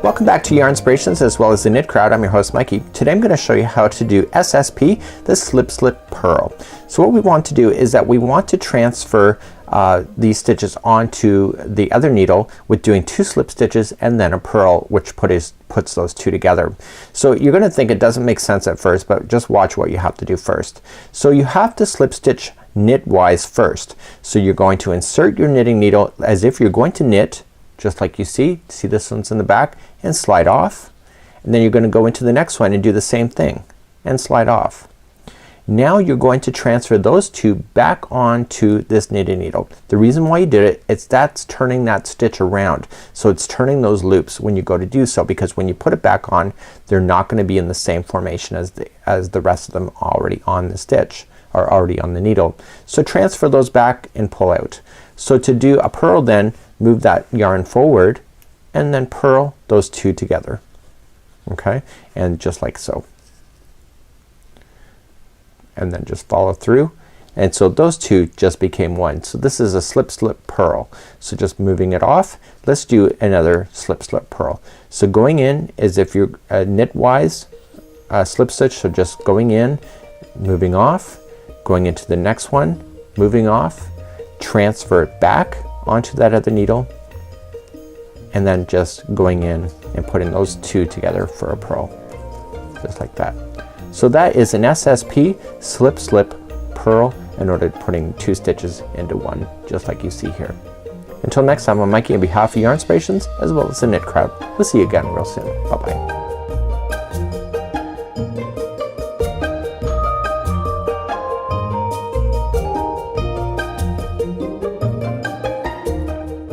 Welcome back to Yarn Inspirations as well as the Knit Crowd. I'm your host Mikey. Today I'm going to show you how to do SSP, the Slip Slip Purl. So what we want to do is that we want to transfer these stitches onto the other needle with doing 2 slip stitches and then a purl, which puts those two together. So you're going to think it doesn't make sense at first, but just watch what you have to do first. So you have to slip stitch knitwise first. So you're going to insert your knitting needle as if you're going to knit, just like you see this one's in the back, and slide off, and then you're going to go into the next one and do the same thing and slide off. Now you're going to transfer those two back onto this knitting needle. The reason why you did it, that's turning that stitch around. So it's turning those loops when you go to do so, because when you put it back on, they're not going to be in the same formation as the rest of them already on the stitch or already on the needle. So transfer those back and pull out. So to do a purl, then move that yarn forward and then purl those two together. Okay, and just like so. And then just follow through, and so those two just became one. So this is a slip slip purl. So just moving it off, let's do another slip slip purl. So going in is if you're knitwise slip stitch, so just going in, moving off, going into the next one, moving off, transfer it back onto that other needle, and then just going in and putting those two together for a purl, just like that. So that is an SSP slip slip purl in order to putting 2 stitches into one, just like you see here. Until next time, I'm Mikey on behalf of Yarn Inspirations as well as the Knit Crowd. We'll see you again real soon. Bye bye.